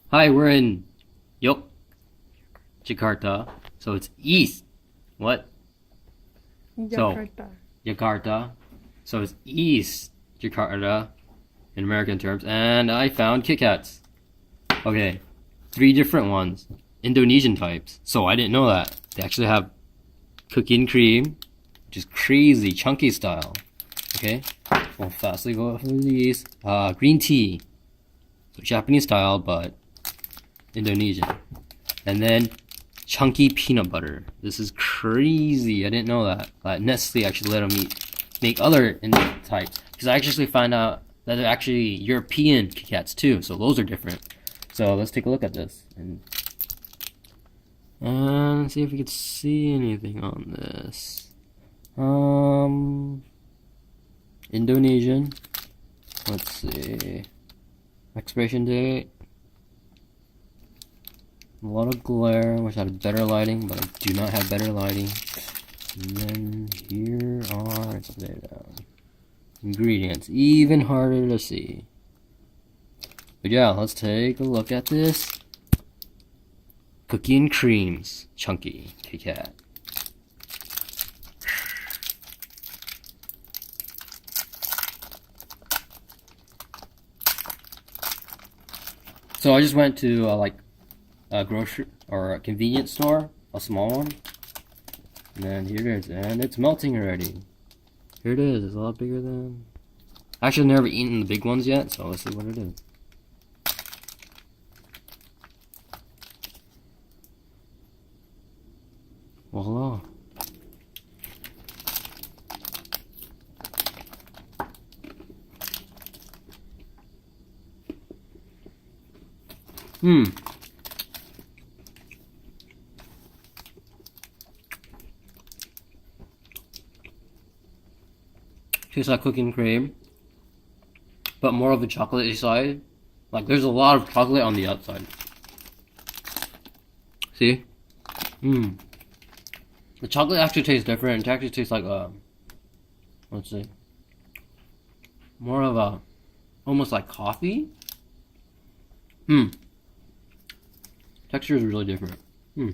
Hi, we're in Jakarta. So it's east. What? So Jakarta. Jakarta. So it's east Jakarta in American terms. And I found KitKats. Okay. 3 different ones. Indonesian types. So I didn't know that. They actually have cookie and cream, which is crazy, chunky style. Okay. We'll fastly go through these. Green tea. So Japanese style, but Indonesian. And then chunky peanut butter. This is crazy. I didn't know that. Nestle actually let them make other Indian types. Because I actually found out that they're actually European Kit Kats too. So those are different. So let's take a look at this. And see if we can see anything on this. Indonesian. Let's see. Expiration date. A lot of glare. Wish I had better lighting, but I do not have better lighting. And then here are, it's upside down, ingredients. Even harder to see. But yeah, let's take a look at this. Cookie and creams, chunky Kit Kat. So I just went to a grocery or a convenience store, a small one, and then here it is, and it's melting already. Here it is. It's a lot bigger than. Actually, I've never eaten the big ones yet, so let's see what it is. Voila. Tastes like cookie and cream, but more of a chocolatey side. Like there's a lot of chocolate on the outside. See? The chocolate actually tastes different. It actually tastes like let's see, more of a, almost like coffee. Texture is really different. Would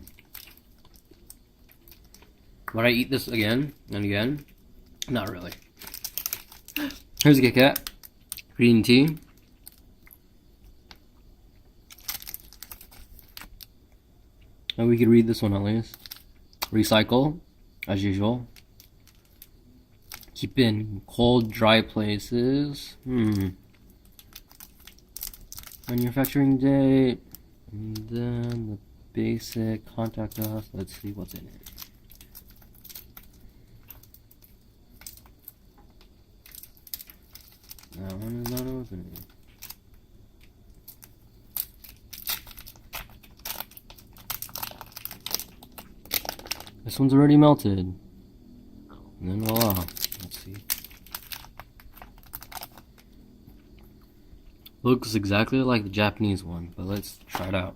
I eat this again and again? Not really. Here's a Kit Kat. Green tea. And we could read this one at least. Recycle, as usual. Keep in cold, dry places. Manufacturing date. And then the basic, contact us. Let's see what's in it. That one is not opening. This one's already melted. And then voila. Let's see. Looks exactly like the Japanese one, but let's try it out.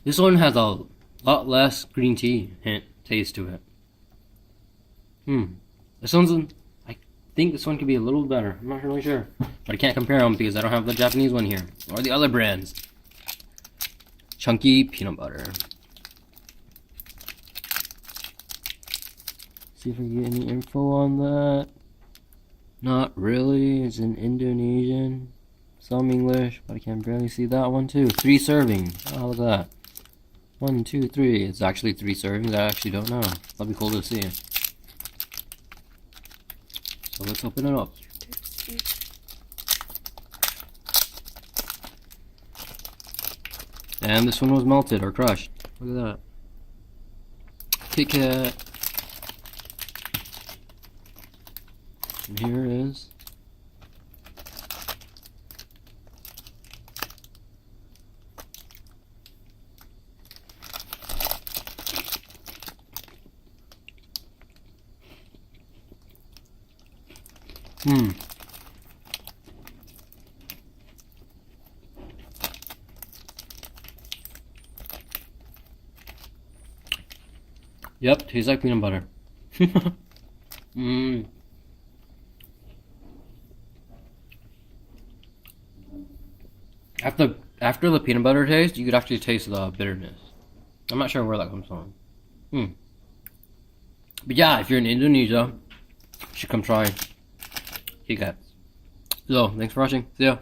This one has a lot less green tea taste to it. This one's, I think this one could be a little better. I'm not really sure. But I can't compare them because I don't have the Japanese one here. Or the other brands. Chunky peanut butter. See if we can get any info on that. Not really. It's in Indonesian. Some English, but I can barely see that one too. 3 servings. Oh, look at that. 1, 2, 3. It's actually 3 servings. I actually don't know. That'd be cool to see. So let's open it up. And this one was melted or crushed. Look at that. Kit Kat. And here it is. Yep, tastes like peanut butter. Mmm. After the peanut butter taste, you could actually taste the bitterness. I'm not sure where that comes from. But yeah, if you're in Indonesia, you should come try Kitkat. So, thanks for watching. See ya.